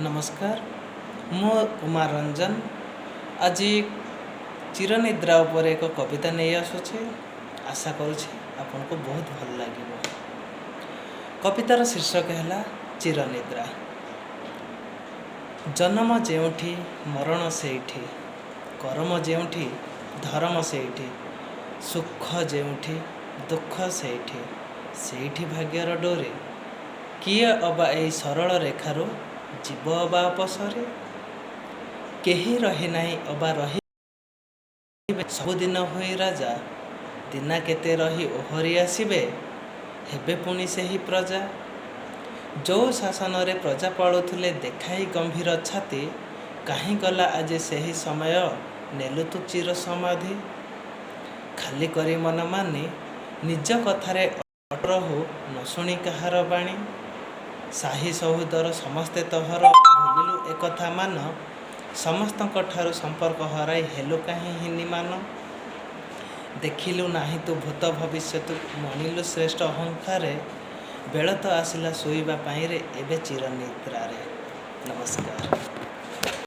नमस्कार मु कुमार रंजन आज चिरनिद्रा उपर एक कविता नहीं आसुचे। आशा करुछि आपन को बहुत भल लगे। कवितार शीर्षक है चिरनिद्रा। जन्म जेउठी मरण सेठी, कर्म जेउठी धर्म सेठी, सुख जेउठी दुख सेठी, सेठी भाग्यर डोरे किए अबा ए सरल रेखारो जीव अबा अपसरे। केही रही नाही अबा रही सबुदिन होई राजा, दिना केते रही ओहरी आसिबे हेबे पुणी सेही प्रजा। जो शासन रे प्रजा पालुथिले देखाई गंभीर छाती, काहीं गला आज सेही समय नेलु तु चिर समाधि। खाली करी मन मानी निज कथारे अटरहु न शुणी कहार बाणी। साही सहुदर समस्ते तोहर भूलिलु एकथा मान, समस्तक ठारु संपर्क हराई हेलु काहीं हिनी मान। देखिलु नाही तु भूत भविष्यतु मणिलु श्रेष्ठ अहंकारे, बेल तो आसिला शोइबा पाई रे एबे चिरनिद्रा रे। नमस्कार।